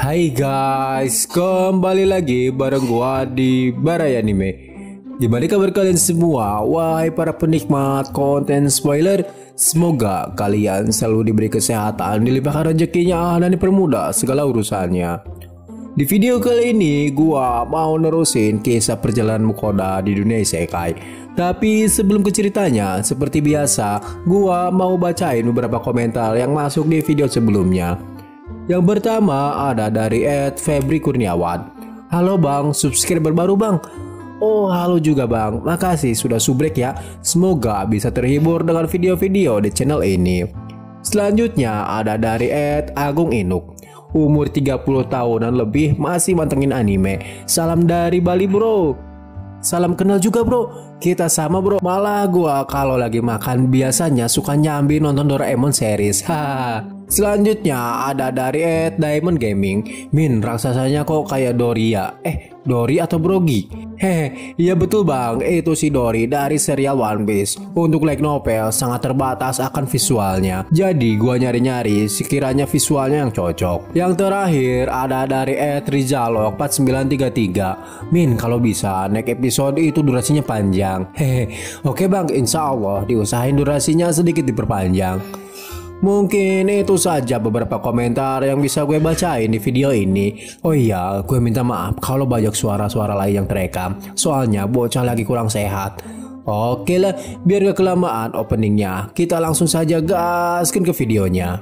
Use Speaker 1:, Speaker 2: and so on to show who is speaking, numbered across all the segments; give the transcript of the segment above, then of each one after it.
Speaker 1: Hai guys, kembali lagi bareng gua di Barai Anime. Gimana kabar kalian semua? Wahai para penikmat konten spoiler, semoga kalian selalu diberi kesehatan, dilimpahkan rezekinya dan dipermudah segala urusannya. Di video kali ini gua mau nerusin kisah perjalanan Mukoda di dunia isekai. Tapi sebelum ke ceritanya, seperti biasa, gua mau bacain beberapa komentar yang masuk di video sebelumnya. Yang pertama ada dari @Febri Kurniawan. Halo bang, subscriber baru bang. Oh halo juga bang, makasih sudah subrek ya. Semoga bisa terhibur dengan video-video di channel ini. Selanjutnya ada dari @Agung Inuk. Umur 30 tahunan lebih masih mantengin anime. Salam dari Bali bro. Salam kenal juga bro. Kita sama bro. Malah gua kalau lagi makan biasanya suka nyambi nonton Doraemon series. Haha. Selanjutnya ada dari @Diamond Gaming. Min, raksasanya kok kayak Dory ya? Dory atau Brogy? Hehe, iya betul bang, itu si Dory dari serial One Piece. Untuk light novel sangat terbatas akan visualnya. Jadi gua nyari-nyari sekiranya visualnya yang cocok. Yang terakhir ada dari @Rizalok4933. Min, kalau bisa next episode itu durasinya panjang. Hehe, oke bang, insya Allah diusahain durasinya sedikit diperpanjang. Mungkin itu saja beberapa komentar yang bisa gue bacain di video ini. Oh iya, gue minta maaf kalau banyak suara-suara lain yang terekam. Soalnya bocah lagi kurang sehat. Oke lah, biar gak kelamaan openingnya, kita langsung saja gaskin ke videonya.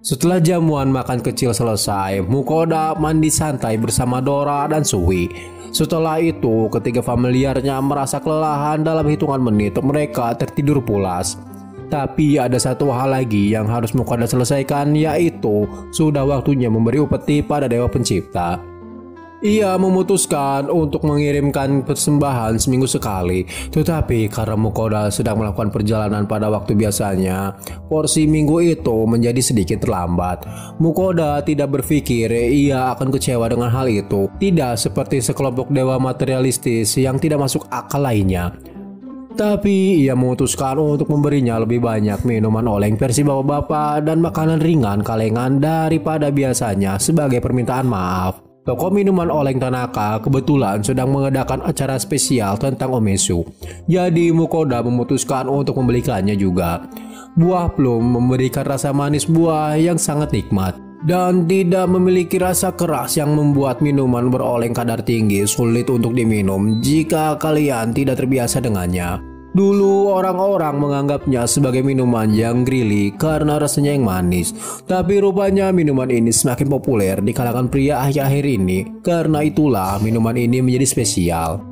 Speaker 1: Setelah jamuan makan kecil selesai, Mukoda mandi santai bersama Dora dan Sui. Setelah itu, ketiga familiarnya merasa kelelahan dalam hitungan menit mereka tertidur pulas. Tapi ada satu hal lagi yang harus Mukoda selesaikan, yaitu sudah waktunya memberi upeti pada Dewa Pencipta. Ia memutuskan untuk mengirimkan persembahan seminggu sekali. Tetapi karena Mukoda sedang melakukan perjalanan pada waktu biasanya, porsi minggu itu menjadi sedikit terlambat. Mukoda tidak berpikir ia akan kecewa dengan hal itu. Tidak seperti sekelompok dewa materialistis yang tidak masuk akal lainnya. Tapi ia memutuskan untuk memberinya lebih banyak minuman oleng versi bapak-bapak dan makanan ringan kalengan daripada biasanya sebagai permintaan maaf. Toko minuman oleng Tanaka kebetulan sedang mengadakan acara spesial tentang Omesu. Jadi Mukoda memutuskan untuk membelikannya juga. Buah plum memberikan rasa manis buah yang sangat nikmat dan tidak memiliki rasa keras yang membuat minuman beroleng kadar tinggi sulit untuk diminum jika kalian tidak terbiasa dengannya. Dulu orang-orang menganggapnya sebagai minuman yang grili karena rasanya yang manis. Tapi rupanya minuman ini semakin populer di kalangan pria akhir-akhir ini. Karena itulah minuman ini menjadi spesial.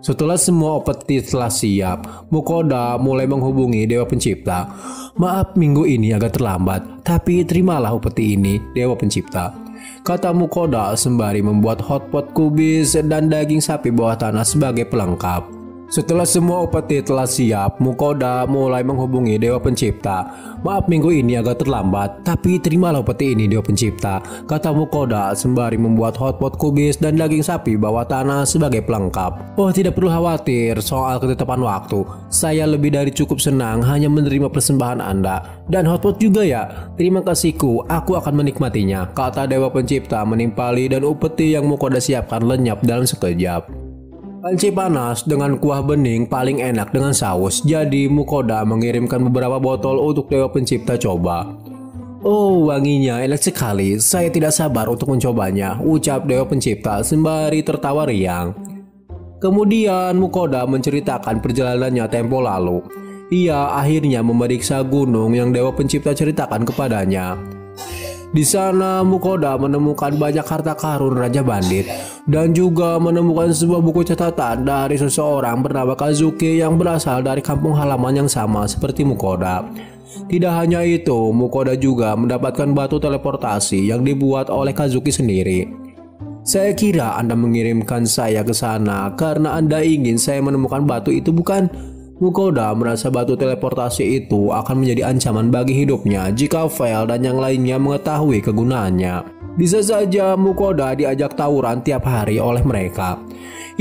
Speaker 1: Setelah semua upeti telah siap, Mukoda mulai menghubungi Dewa Pencipta. Maaf minggu ini agak terlambat, tapi terimalah upeti ini Dewa Pencipta, kata Mukoda sembari membuat hotpot kubis dan daging sapi bawah tanah sebagai pelengkap. Setelah semua upeti telah siap, Mukoda mulai menghubungi Dewa Pencipta. Maaf minggu ini agak terlambat, tapi terimalah upeti ini Dewa Pencipta, kata Mukoda sembari membuat hotpot kubis dan daging sapi bawah tanah sebagai pelengkap. Oh tidak perlu khawatir soal ketetapan waktu. Saya lebih dari cukup senang hanya menerima persembahan Anda. Dan hotpot juga ya? Terima kasihku, aku akan menikmatinya, kata Dewa Pencipta menimpali dan upeti yang Mukoda siapkan lenyap dalam sekejap. Panci panas dengan kuah bening paling enak dengan saus. Jadi Mukoda mengirimkan beberapa botol untuk Dewa Pencipta coba. Oh wanginya enak sekali, saya tidak sabar untuk mencobanya, ucap Dewa Pencipta sembari tertawa riang. Kemudian Mukoda menceritakan perjalanannya tempo lalu. Ia akhirnya memeriksa gunung yang Dewa Pencipta ceritakan kepadanya. Di sana Mukoda menemukan banyak harta karun Raja Bandit dan juga menemukan sebuah buku catatan dari seseorang bernama Kazuki yang berasal dari kampung halaman yang sama seperti Mukoda. Tidak hanya itu, Mukoda juga mendapatkan batu teleportasi yang dibuat oleh Kazuki sendiri. Saya kira Anda mengirimkan saya ke sana karena Anda ingin saya menemukan batu itu, bukan? Mukoda merasa batu teleportasi itu akan menjadi ancaman bagi hidupnya jika Vel dan yang lainnya mengetahui kegunaannya. Bisa saja Mukoda diajak tawuran tiap hari oleh mereka.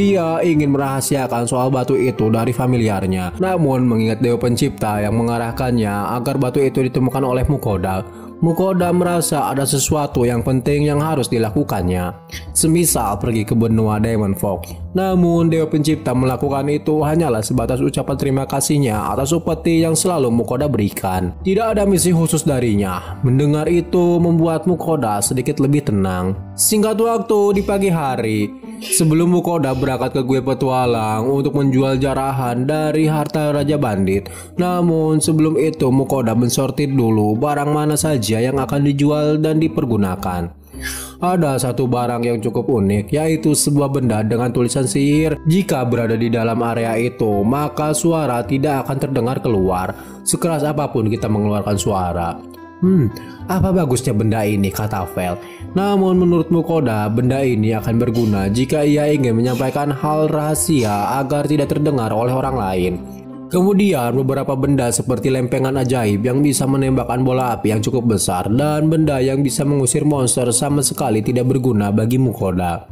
Speaker 1: Ia ingin merahasiakan soal batu itu dari familiarnya. Namun mengingat Dewa Pencipta yang mengarahkannya agar batu itu ditemukan oleh Mukoda, Mukoda merasa ada sesuatu yang penting yang harus dilakukannya, semisal pergi ke benua Demon Fog. Namun Dewa Pencipta melakukan itu hanyalah sebatas ucapan terima kasihnya atas upeti yang selalu Mukoda berikan. Tidak ada misi khusus darinya. Mendengar itu membuat Mukoda sedikit lebih tenang. Singkat waktu di pagi hari, sebelum Mukoda berangkat ke kuil petualang untuk menjual jarahan dari harta Raja Bandit. Namun sebelum itu Mukoda mensortir dulu barang mana saja yang akan dijual dan dipergunakan. Ada satu barang yang cukup unik, yaitu sebuah benda dengan tulisan sihir. Jika berada di dalam area itu, maka suara tidak akan terdengar keluar, sekeras apapun kita mengeluarkan suara. Apa bagusnya benda ini, kata Vel. Namun menurut Mukoda, benda ini akan berguna jika ia ingin menyampaikan hal rahasia agar tidak terdengar oleh orang lain. Kemudian beberapa benda seperti lempengan ajaib yang bisa menembakkan bola api yang cukup besar dan benda yang bisa mengusir monster sama sekali tidak berguna bagi Mukoda.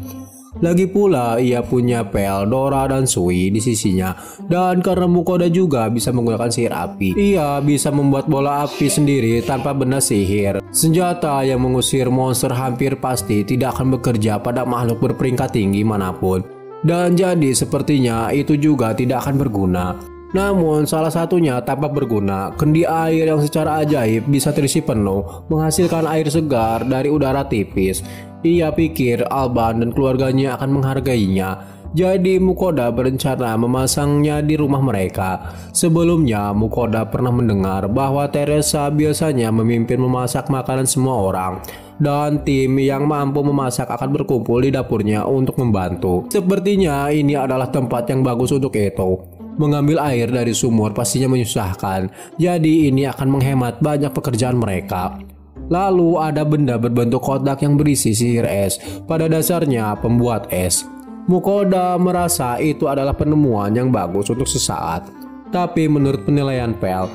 Speaker 1: Lagi pula ia punya Pel, Dora, dan Sui di sisinya. Dan karena Mukoda juga bisa menggunakan sihir api, ia bisa membuat bola api sendiri tanpa benda sihir. Senjata yang mengusir monster hampir pasti tidak akan bekerja pada makhluk berperingkat tinggi manapun. Dan jadi sepertinya itu juga tidak akan berguna. Namun salah satunya tampak berguna, kendi air yang secara ajaib bisa terisi penuh, menghasilkan air segar dari udara tipis. Ia pikir Alban dan keluarganya akan menghargainya. Jadi Mukoda berencana memasangnya di rumah mereka. Sebelumnya Mukoda pernah mendengar bahwa Teresa biasanya memimpin memasak makanan semua orang, dan tim yang mampu memasak akan berkumpul di dapurnya untuk membantu. Sepertinya ini adalah tempat yang bagus untuk itu. Mengambil air dari sumur pastinya menyusahkan, jadi ini akan menghemat banyak pekerjaan mereka. Lalu ada benda berbentuk kotak yang berisi sihir es, pada dasarnya pembuat es. Mukoda merasa itu adalah penemuan yang bagus untuk sesaat. Tapi menurut penilaian Pel,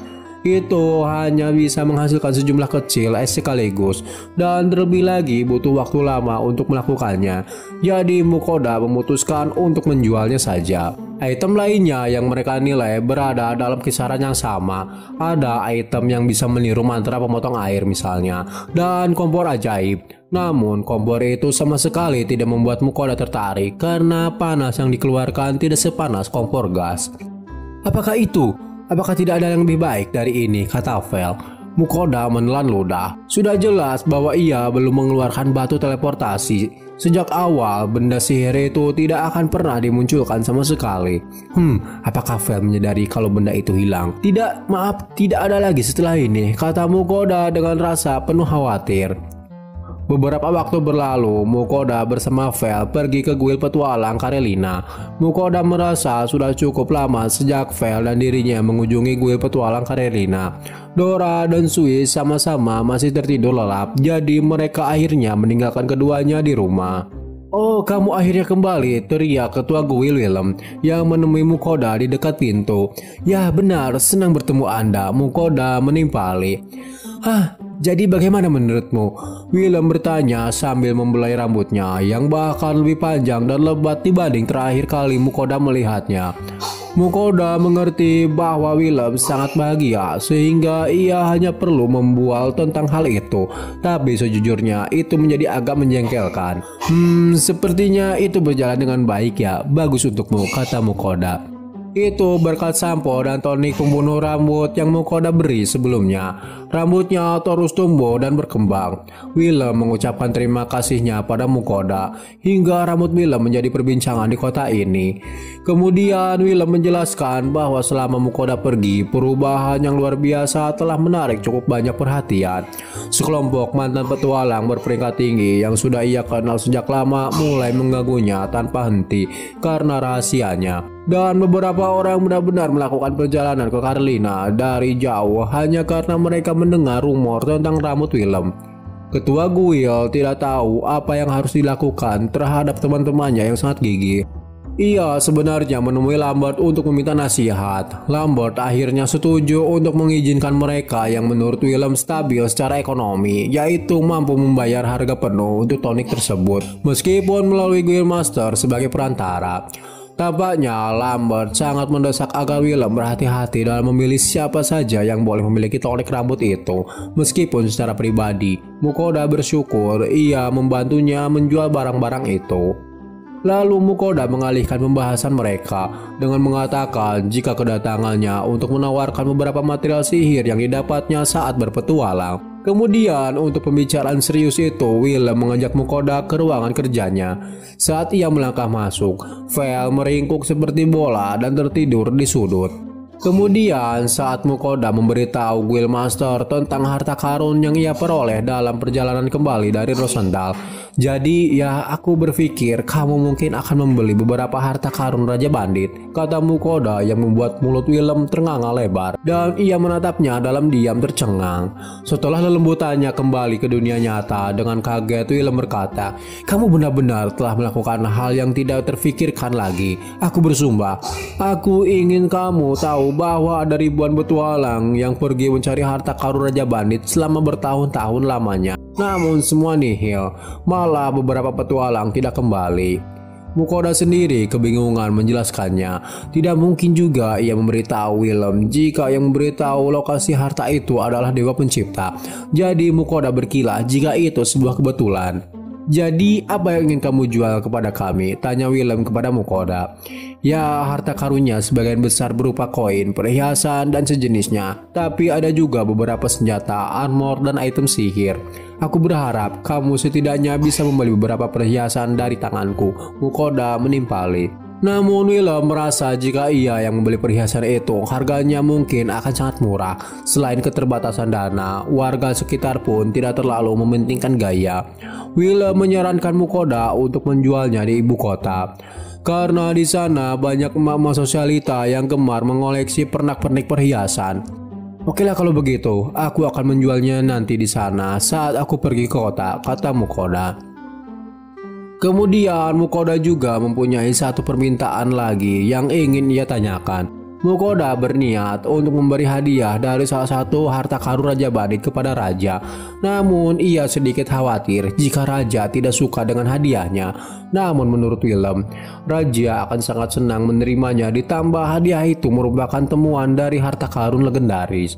Speaker 1: itu hanya bisa menghasilkan sejumlah kecil es sekaligus, dan terlebih lagi butuh waktu lama untuk melakukannya. Jadi Mukoda memutuskan untuk menjualnya saja. Item lainnya yang mereka nilai berada dalam kisaran yang sama. Ada item yang bisa meniru mantra pemotong air misalnya, dan kompor ajaib. Namun kompor itu sama sekali tidak membuat Mukoda tertarik karena panas yang dikeluarkan tidak sepanas kompor gas. Apakah itu? Apakah tidak ada yang lebih baik dari ini, kata Vel. Mukoda menelan ludah. Sudah jelas bahwa ia belum mengeluarkan batu teleportasi. Sejak awal benda sihir itu tidak akan pernah dimunculkan sama sekali. Apakah Vel menyadari kalau benda itu hilang? Tidak, maaf, tidak ada lagi setelah ini, kata Mukoda dengan rasa penuh khawatir. Beberapa waktu berlalu, Mukoda bersama Vel pergi ke kuil petualang Karelina. Mukoda merasa sudah cukup lama sejak Vel dan dirinya mengunjungi kuil petualang Karelina. Dora dan Sui sama-sama masih tertidur lelap, jadi mereka akhirnya meninggalkan keduanya di rumah. "Oh, kamu akhirnya kembali," teriak ketua kuil Willem yang menemui Mukoda di dekat pintu. "Ya benar, senang bertemu Anda," Mukoda menimpali. Jadi bagaimana menurutmu?" Willem bertanya sambil membelai rambutnya yang bahkan lebih panjang dan lebat dibanding terakhir kali Mukoda melihatnya. Mukoda mengerti bahwa Willem sangat bahagia sehingga ia hanya perlu membual tentang hal itu. Tapi sejujurnya itu menjadi agak menjengkelkan. Sepertinya itu berjalan dengan baik ya. Bagus untukmu, kata Mukoda. Itu berkat sampo dan tonik pembunuh rambut yang Mukoda beri sebelumnya. Rambutnya terus tumbuh dan berkembang. Willem mengucapkan terima kasihnya pada Mukoda hingga rambut Willem menjadi perbincangan di kota ini. Kemudian Willem menjelaskan bahwa selama Mukoda pergi, perubahan yang luar biasa telah menarik cukup banyak perhatian. Sekelompok mantan petualang berperingkat tinggi yang sudah ia kenal sejak lama mulai mengganggunya tanpa henti karena rahasianya. Dan beberapa orang benar-benar melakukan perjalanan ke Karelina dari jauh hanya karena mereka mendengar rumor tentang rambut Willem. Ketua Guild tidak tahu apa yang harus dilakukan terhadap teman-temannya yang sangat gigih. Ia sebenarnya menemui Lambert untuk meminta nasihat. Lambert akhirnya setuju untuk mengizinkan mereka yang menurut Willem stabil secara ekonomi, yaitu mampu membayar harga penuh untuk tonik tersebut, meskipun melalui Guildmaster sebagai perantara. Tampaknya Lambert sangat mendesak agar Willem berhati-hati dalam memilih siapa saja yang boleh memiliki tonik rambut itu. Meskipun secara pribadi, Mukoda bersyukur ia membantunya menjual barang-barang itu. Lalu Mukoda mengalihkan pembahasan mereka dengan mengatakan jika kedatangannya untuk menawarkan beberapa material sihir yang didapatnya saat berpetualang. Kemudian untuk pembicaraan serius itu, Willem mengajak Mukoda ke ruangan kerjanya. Saat ia melangkah masuk, Vel meringkuk seperti bola dan tertidur di sudut. Kemudian saat Mukoda memberitahu Guildmaster tentang harta karun yang ia peroleh dalam perjalanan kembali dari Rosenthal. Jadi ya aku berpikir kamu mungkin akan membeli beberapa harta karun Raja Bandit, kata Mukoda yang membuat mulut Willem ternganga lebar dan ia menatapnya dalam diam tercengang. Setelah lelembutannya kembali ke dunia nyata, dengan kaget Willem berkata, kamu benar-benar telah melakukan hal yang tidak terfikirkan lagi. Aku bersumpah, aku ingin kamu tahu bahwa ada ribuan petualang yang pergi mencari harta karun Raja Bandit selama bertahun-tahun lamanya. Namun semua nihil, malah beberapa petualang tidak kembali. Mukoda sendiri kebingungan menjelaskannya. Tidak mungkin juga ia memberitahu Willem jika yang memberitahu lokasi harta itu adalah Dewa Pencipta. Jadi Mukoda berkilah jika itu sebuah kebetulan. Jadi apa yang ingin kamu jual kepada kami? Tanya Willem kepada Mukoda. Ya, harta karunnya sebagian besar berupa koin, perhiasan, dan sejenisnya. Tapi ada juga beberapa senjata, armor, dan item sihir. Aku berharap kamu setidaknya bisa membeli beberapa perhiasan dari tanganku. Mukoda menimpali. Namun Willem merasa jika ia yang membeli perhiasan itu, harganya mungkin akan sangat murah. Selain keterbatasan dana, warga sekitar pun tidak terlalu mementingkan gaya. Willem menyarankan Mukoda untuk menjualnya di ibu kota, karena di sana banyak emak-emak sosialita yang gemar mengoleksi pernak-pernik perhiasan. Okelah kalau begitu, aku akan menjualnya nanti di sana saat aku pergi ke kota, kata Mukoda. Kemudian Mukoda juga mempunyai satu permintaan lagi yang ingin ia tanyakan. Mukoda berniat untuk memberi hadiah dari salah satu harta karun Raja Bandit kepada Raja. Namun ia sedikit khawatir jika Raja tidak suka dengan hadiahnya. Namun menurut Willem, Raja akan sangat senang menerimanya, ditambah hadiah itu merupakan temuan dari harta karun legendaris.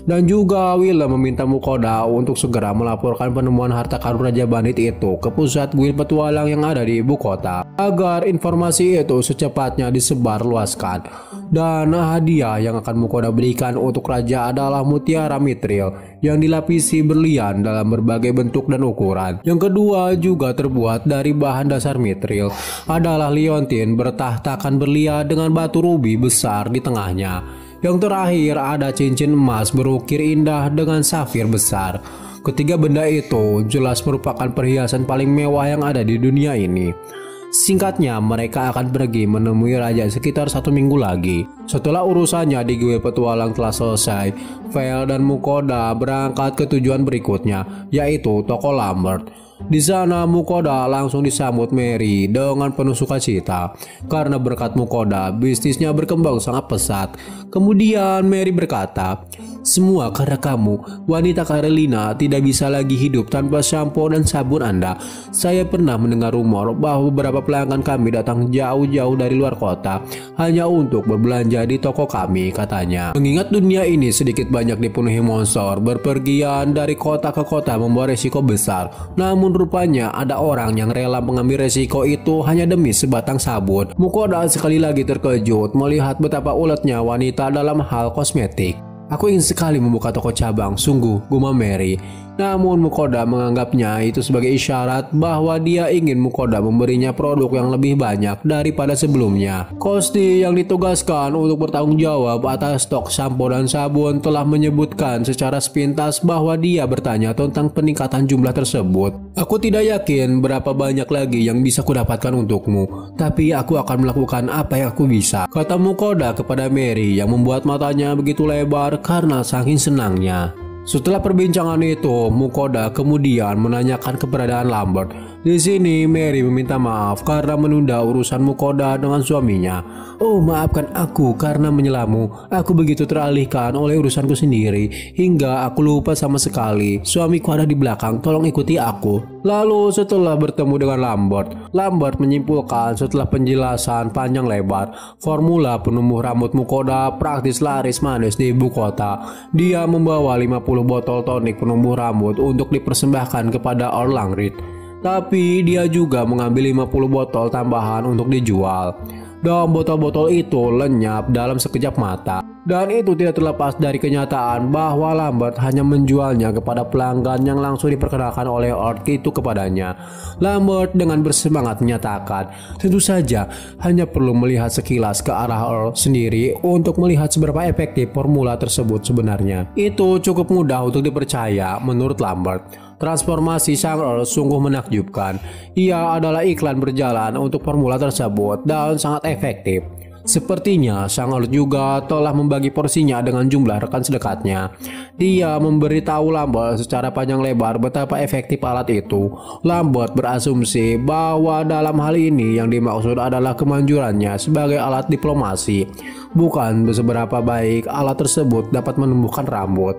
Speaker 1: Dan juga Willem meminta Mukoda untuk segera melaporkan penemuan harta karun Raja Bandit itu ke pusat guild petualang yang ada di ibu kota, agar informasi itu secepatnya disebar luaskan. Dan hadiah yang akan Mukoda berikan untuk Raja adalah mutiara mitril yang dilapisi berlian dalam berbagai bentuk dan ukuran. Yang kedua juga terbuat dari bahan dasar mitril adalah liontin bertahtakan berlian dengan batu rubi besar di tengahnya. Yang terakhir ada cincin emas berukir indah dengan safir besar. Ketiga benda itu jelas merupakan perhiasan paling mewah yang ada di dunia ini. Singkatnya, mereka akan pergi menemui Raja sekitar 1 minggu lagi. Setelah urusannya di guild petualang telah selesai, Vel dan Mukoda berangkat ke tujuan berikutnya, yaitu toko Lambert. Di sana Mukoda langsung disambut Mary dengan penuh sukacita. Karena berkat Mukoda, bisnisnya berkembang sangat pesat. Kemudian Mary berkata, semua karena kamu, wanita Carolina tidak bisa lagi hidup tanpa shampoo dan sabun Anda. Saya pernah mendengar rumor bahwa beberapa pelanggan kami datang jauh-jauh dari luar kota hanya untuk berbelanja di toko kami, katanya. Mengingat dunia ini sedikit banyak dipenuhi monster, berpergian dari kota ke kota membawa resiko besar. Namun rupanya ada orang yang rela mengambil resiko itu hanya demi sebatang sabun. Mukoda sekali lagi terkejut melihat betapa uletnya wanita dalam hal kosmetik. Aku ingin sekali membuka toko cabang, sungguh, gumam Mary. Namun Mukoda menganggapnya itu sebagai isyarat bahwa dia ingin Mukoda memberinya produk yang lebih banyak daripada sebelumnya. Kosti yang ditugaskan untuk bertanggung jawab atas stok sampo dan sabun telah menyebutkan secara sepintas bahwa dia bertanya tentang peningkatan jumlah tersebut. Aku tidak yakin berapa banyak lagi yang bisa kudapatkan untukmu, tapi aku akan melakukan apa yang aku bisa, kata Mukoda kepada Mary yang membuat matanya begitu lebar karena saking senangnya. Setelah perbincangan itu, Mukoda kemudian menanyakan keberadaan Lambert. Di sini Mary meminta maaf karena menunda urusan Mukoda dengan suaminya. Oh, maafkan aku karena menyelamu. Aku begitu teralihkan oleh urusanku sendiri hingga aku lupa sama sekali. Suamiku ada di belakang, tolong ikuti aku. Lalu setelah bertemu dengan Lambert menyimpulkan setelah penjelasan panjang lebar, formula penumbuh rambut Mukoda praktis laris manis di ibu kota. Dia membawa 50 botol tonik penumbuh rambut untuk dipersembahkan kepada Earl Langrid. Tapi dia juga mengambil 50 botol tambahan untuk dijual. Dan botol-botol itu lenyap dalam sekejap mata. Dan itu tidak terlepas dari kenyataan bahwa Lambert hanya menjualnya kepada pelanggan yang langsung diperkenalkan oleh Earl itu kepadanya. Lambert dengan bersemangat menyatakan, tentu saja hanya perlu melihat sekilas ke arah Earl sendiri untuk melihat seberapa efektif formula tersebut sebenarnya. Itu cukup mudah untuk dipercaya menurut Lambert. Transformasi sang Earl sungguh menakjubkan. Ia adalah iklan berjalan untuk formula tersebut dan sangat efektif. Sepertinya sang Earl juga telah membagi porsinya dengan jumlah rekan sedekatnya. Dia memberitahu Lambert secara panjang lebar betapa efektif alat itu. Lambert berasumsi bahwa dalam hal ini yang dimaksud adalah kemanjurannya sebagai alat diplomasi, bukan seberapa baik alat tersebut dapat menumbuhkan rambut.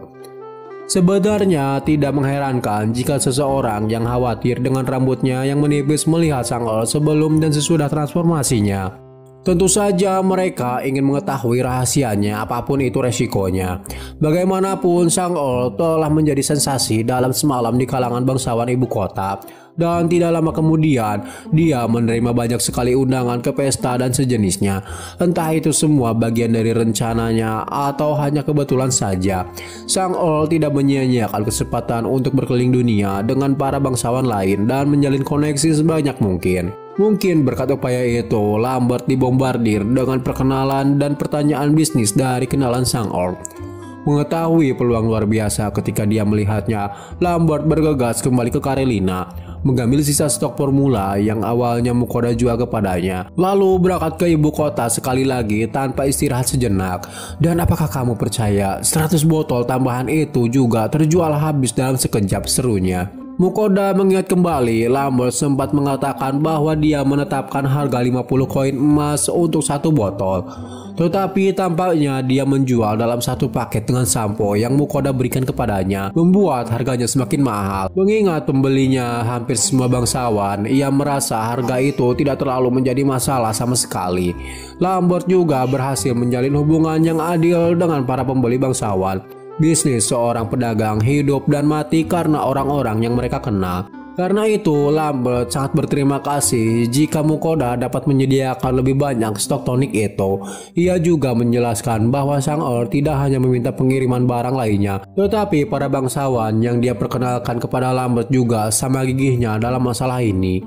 Speaker 1: Sebenarnya tidak mengherankan jika seseorang yang khawatir dengan rambutnya yang menipis melihat sang Earl sebelum dan sesudah transformasinya. Tentu saja mereka ingin mengetahui rahasianya apapun itu resikonya. Bagaimanapun sang Earl telah menjadi sensasi dalam semalam di kalangan bangsawan ibu kota. Dan tidak lama kemudian dia menerima banyak sekali undangan ke pesta dan sejenisnya. Entah itu semua bagian dari rencananya atau hanya kebetulan saja. Sang Earl tidak menyia-nyiakan kesempatan untuk berkeliling dunia dengan para bangsawan lain dan menjalin koneksi sebanyak mungkin. Mungkin berkat upaya itu, Lambert dibombardir dengan perkenalan dan pertanyaan bisnis dari kenalan sang Earl. Mengetahui peluang luar biasa ketika dia melihatnya, Lambert bergegas kembali ke Karelina, mengambil sisa stok formula yang awalnya Mukoda jual kepadanya, lalu berangkat ke ibu kota sekali lagi tanpa istirahat sejenak. Dan apakah kamu percaya 100 botol tambahan itu juga terjual habis dalam sekejap, serunya. Mukoda mengingat kembali Lambert sempat mengatakan bahwa dia menetapkan harga 50 koin emas untuk satu botol. Tetapi tampaknya dia menjual dalam satu paket dengan sampo yang Mukoda berikan kepadanya, membuat harganya semakin mahal. Mengingat pembelinya hampir semua bangsawan, ia merasa harga itu tidak terlalu menjadi masalah sama sekali. Lambert juga berhasil menjalin hubungan yang adil dengan para pembeli bangsawan. Bisnis seorang pedagang hidup dan mati karena orang-orang yang mereka kenal. Karena itu, Lambert sangat berterima kasih jika Mukoda dapat menyediakan lebih banyak stok tonik itu. Ia juga menjelaskan bahwa sang Earl tidak hanya meminta pengiriman barang lainnya, tetapi para bangsawan yang dia perkenalkan kepada Lambert juga sama gigihnya dalam masalah ini.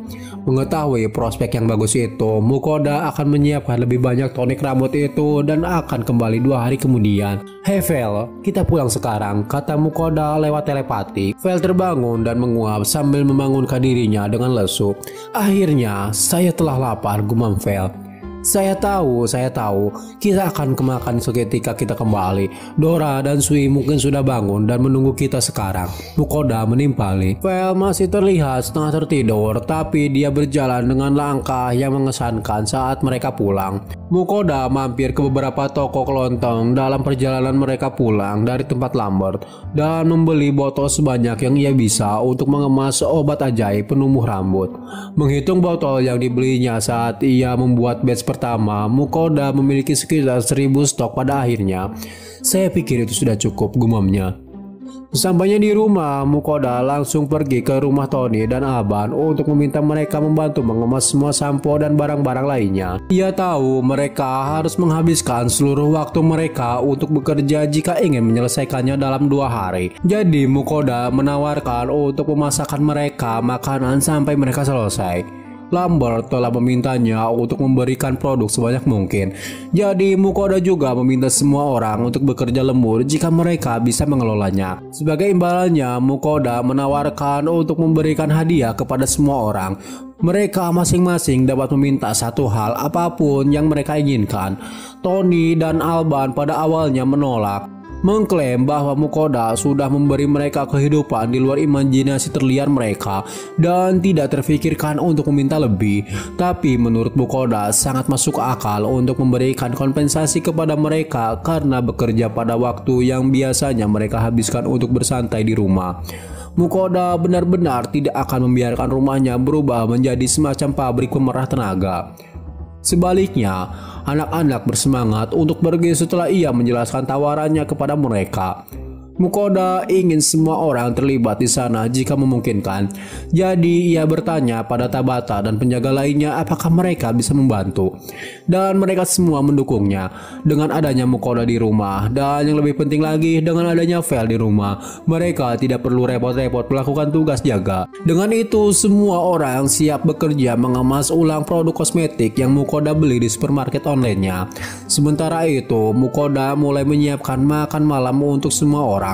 Speaker 1: Mengetahui prospek yang bagus itu, Mukoda akan menyiapkan lebih banyak tonik rambut itu dan akan kembali 2 hari kemudian. "Hei Vel, kita pulang sekarang," kata Mukoda lewat telepati. Vel terbangun dan menguap sambil membangunkan dirinya dengan lesu. "Akhirnya saya telah lapar," gumam Vel. Saya tahu, kita akan kemakan seketika kita kembali. Dora dan Sui mungkin sudah bangun dan menunggu kita sekarang," Mukoda menimpali. Vel masih terlihat setengah tertidur, tapi dia berjalan dengan langkah yang mengesankan saat mereka pulang. Mukoda mampir ke beberapa toko kelontong dalam perjalanan mereka pulang dari tempat Lambert dan membeli botol sebanyak yang ia bisa untuk mengemas obat ajaib penumbuh rambut. Menghitung botol yang dibelinya saat ia membuat batch pertama, Mukoda memiliki sekitar 1000 stok pada akhirnya. "Saya pikir itu sudah cukup," gumamnya. Sesampainya di rumah, Mukoda langsung pergi ke rumah Tony dan Aban untuk meminta mereka membantu mengemas semua sampo dan barang-barang lainnya. Ia tahu mereka harus menghabiskan seluruh waktu mereka untuk bekerja jika ingin menyelesaikannya dalam 2 hari. Jadi Mukoda menawarkan untuk memasakkan mereka makanan sampai mereka selesai. Lambert telah memintanya untuk memberikan produk sebanyak mungkin. Jadi Mukoda juga meminta semua orang untuk bekerja lembur jika mereka bisa mengelolanya. Sebagai imbalannya, Mukoda menawarkan untuk memberikan hadiah kepada semua orang. Mereka masing-masing dapat meminta satu hal apapun yang mereka inginkan. Tony dan Alban pada awalnya menolak, mengklaim bahwa Mukoda sudah memberi mereka kehidupan di luar imajinasi terliar mereka dan tidak terfikirkan untuk meminta lebih. Tapi menurut Mukoda sangat masuk akal untuk memberikan kompensasi kepada mereka karena bekerja pada waktu yang biasanya mereka habiskan untuk bersantai di rumah. Mukoda benar-benar tidak akan membiarkan rumahnya berubah menjadi semacam pabrik pemerah tenaga. Sebaliknya, anak-anak bersemangat untuk pergi setelah ia menjelaskan tawarannya kepada mereka. Mukoda ingin semua orang terlibat di sana jika memungkinkan. Jadi ia bertanya pada Tabata dan penjaga lainnya apakah mereka bisa membantu. Dan mereka semua mendukungnya. Dengan adanya Mukoda di rumah dan yang lebih penting lagi dengan adanya Vel di rumah, mereka tidak perlu repot-repot melakukan tugas jaga. Dengan itu semua orang siap bekerja mengemas ulang produk kosmetik yang Mukoda beli di supermarket online-nya. Sementara itu Mukoda mulai menyiapkan makan malam untuk semua orang.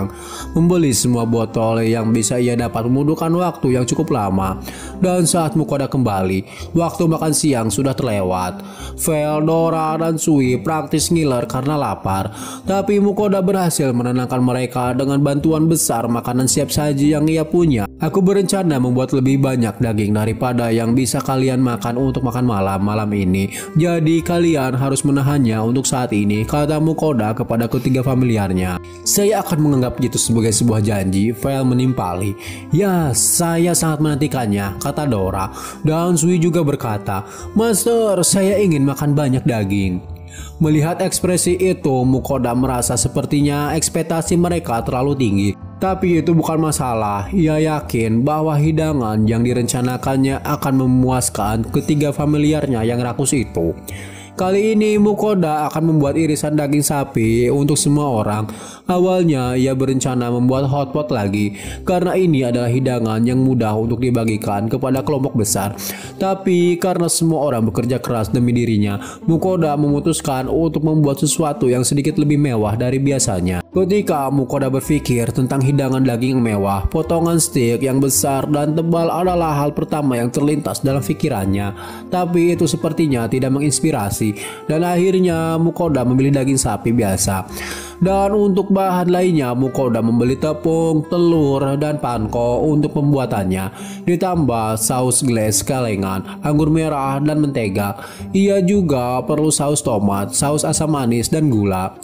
Speaker 1: Membeli semua botol yang bisa ia dapat membutuhkan waktu yang cukup lama. Dan saat Mukoda kembali, waktu makan siang sudah terlewat. Vel, Dora, dan Sui praktis ngiler karena lapar. Tapi Mukoda berhasil menenangkan mereka dengan bantuan besar makanan siap saji yang ia punya. Aku berencana membuat lebih banyak daging daripada yang bisa kalian makan untuk makan malam ini. Jadi kalian harus menahannya untuk saat ini, kata Mukoda kepada ketiga familiarnya. Saya akan menganggap itu sebagai sebuah janji, Vel menimpali. Ya, saya sangat menantikannya, kata Dora. Dan Sui juga berkata, Master, saya ingin makan banyak daging. Melihat ekspresi itu, Mukoda merasa sepertinya ekspektasi mereka terlalu tinggi. Tapi itu bukan masalah, ia yakin bahwa hidangan yang direncanakannya akan memuaskan ketiga familiarnya yang rakus itu. Kali ini Mukoda akan membuat irisan daging sapi untuk semua orang. Awalnya ia berencana membuat hotpot lagi karena ini adalah hidangan yang mudah untuk dibagikan kepada kelompok besar. Tapi karena semua orang bekerja keras demi dirinya, Mukoda memutuskan untuk membuat sesuatu yang sedikit lebih mewah dari biasanya. Ketika Mukoda berpikir tentang hidangan daging yang mewah, potongan steak yang besar dan tebal adalah hal pertama yang terlintas dalam pikirannya. Tapi itu sepertinya tidak menginspirasi, dan akhirnya Mukoda memilih daging sapi biasa. Dan untuk bahan lainnya, Mukoda membeli tepung, telur, dan panko untuk pembuatannya. Ditambah saus glaze kalengan, anggur merah, dan mentega. Ia juga perlu saus tomat, saus asam manis, dan gula.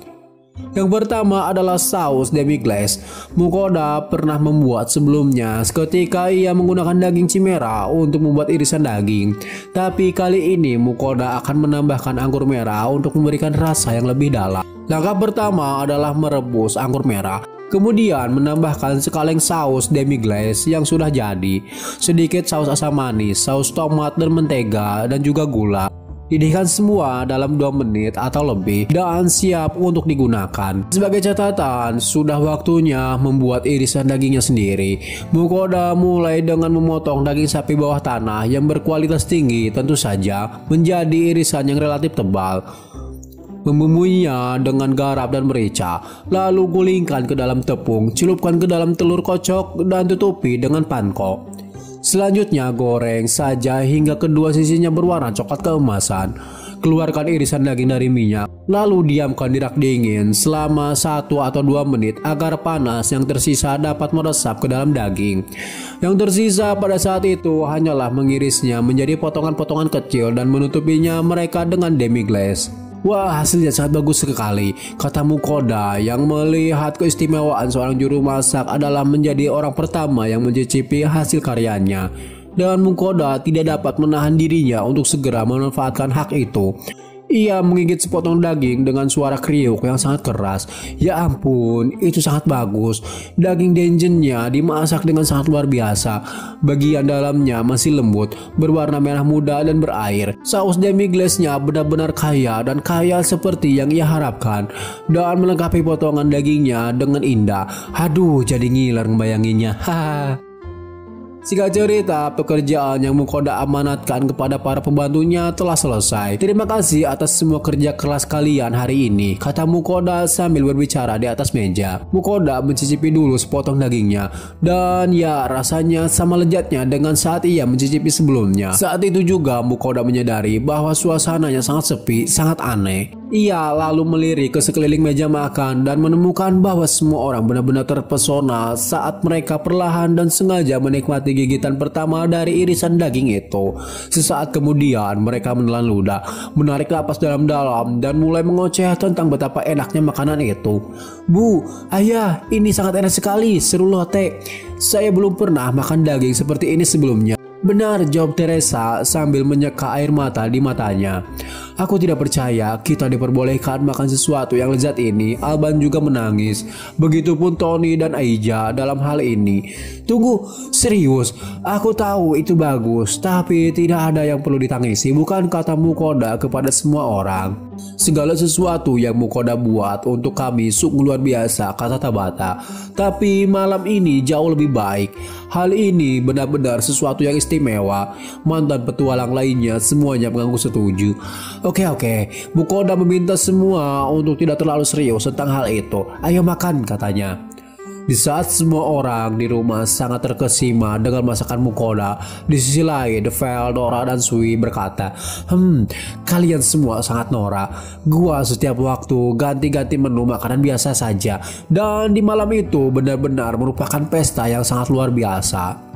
Speaker 1: Yang pertama adalah saus demi glaze. Mukoda pernah membuat sebelumnya ketika ia menggunakan daging chimera untuk membuat irisan daging. Tapi kali ini Mukoda akan menambahkan anggur merah untuk memberikan rasa yang lebih dalam. Langkah pertama adalah merebus anggur merah. Kemudian menambahkan sekaleng saus demi glaze yang sudah jadi, sedikit saus asam manis, saus tomat dan mentega, dan juga gula. Didihkan semua dalam 2 menit atau lebih dan siap untuk digunakan. Sebagai catatan, sudah waktunya membuat irisan dagingnya sendiri. Mukoda mulai dengan memotong daging sapi bawah tanah yang berkualitas tinggi, tentu saja menjadi irisan yang relatif tebal. Membumbuinya dengan garam dan merica, lalu gulingkan ke dalam tepung, celupkan ke dalam telur kocok dan tutupi dengan panko. Selanjutnya goreng saja hingga kedua sisinya berwarna coklat keemasan. Keluarkan irisan daging dari minyak, lalu diamkan di rak dingin selama 1 atau 2 menit agar panas yang tersisa dapat meresap ke dalam daging. Yang tersisa pada saat itu hanyalah mengirisnya menjadi potongan-potongan kecil dan menutupinya mereka dengan demi glaze. Wah, hasilnya sangat bagus sekali, kata Mukoda yang melihat keistimewaan seorang juru masak adalah menjadi orang pertama yang mencicipi hasil karyanya. Dan Mukoda tidak dapat menahan dirinya untuk segera memanfaatkan hak itu. Ia menggigit sepotong daging dengan suara kriuk yang sangat keras. Ya ampun, itu sangat bagus. Daging denjennya dimasak dengan sangat luar biasa. Bagian dalamnya masih lembut, berwarna merah muda dan berair. Saus demi glaze-nya benar-benar kaya dan kaya seperti yang ia harapkan. Dan melengkapi potongan dagingnya dengan indah. Aduh, jadi ngiler ngebayanginnya. Haha. Singkat cerita, pekerjaan yang Mukoda amanatkan kepada para pembantunya telah selesai. Terima kasih atas semua kerja keras kalian hari ini, kata Mukoda sambil berbicara di atas meja. Mukoda mencicipi dulu sepotong dagingnya, dan ya rasanya sama lezatnya dengan saat ia mencicipi sebelumnya. Saat itu juga Mukoda menyadari bahwa suasananya sangat sepi, sangat aneh. Ia lalu melirik ke sekeliling meja makan dan menemukan bahwa semua orang benar-benar terpesona saat mereka perlahan dan sengaja menikmati gigitan pertama dari irisan daging itu. Sesaat kemudian mereka menelan ludah, menarik napas dalam-dalam dan mulai mengoceh tentang betapa enaknya makanan itu. "Bu, ayah, ini sangat enak sekali," seru Lotte. "Saya belum pernah makan daging seperti ini sebelumnya." "Benar," jawab Teresa sambil menyeka air mata di matanya. "Aku tidak percaya kita diperbolehkan makan sesuatu yang lezat ini." Alban juga menangis. Begitupun Tony dan Aija dalam hal ini. "Tunggu, serius? Aku tahu itu bagus, tapi tidak ada yang perlu ditangisi, bukan?" kata Mukoda kepada semua orang. "Segala sesuatu yang Mukoda buat untuk kami sungguh luar biasa," kata Tabata. "Tapi malam ini jauh lebih baik. Hal ini benar-benar sesuatu yang istimewa." Mantan petualang lainnya semuanya mengangguk setuju. Oke, Mukoda meminta semua untuk tidak terlalu serius tentang hal itu. "Ayo makan," katanya. Di saat semua orang di rumah sangat terkesima dengan masakan Mukoda, di sisi lain Vel, Dora, dan Sui berkata, Kalian semua sangat norak. Gua setiap waktu ganti-ganti menu makanan biasa saja, dan di malam itu benar-benar merupakan pesta yang sangat luar biasa."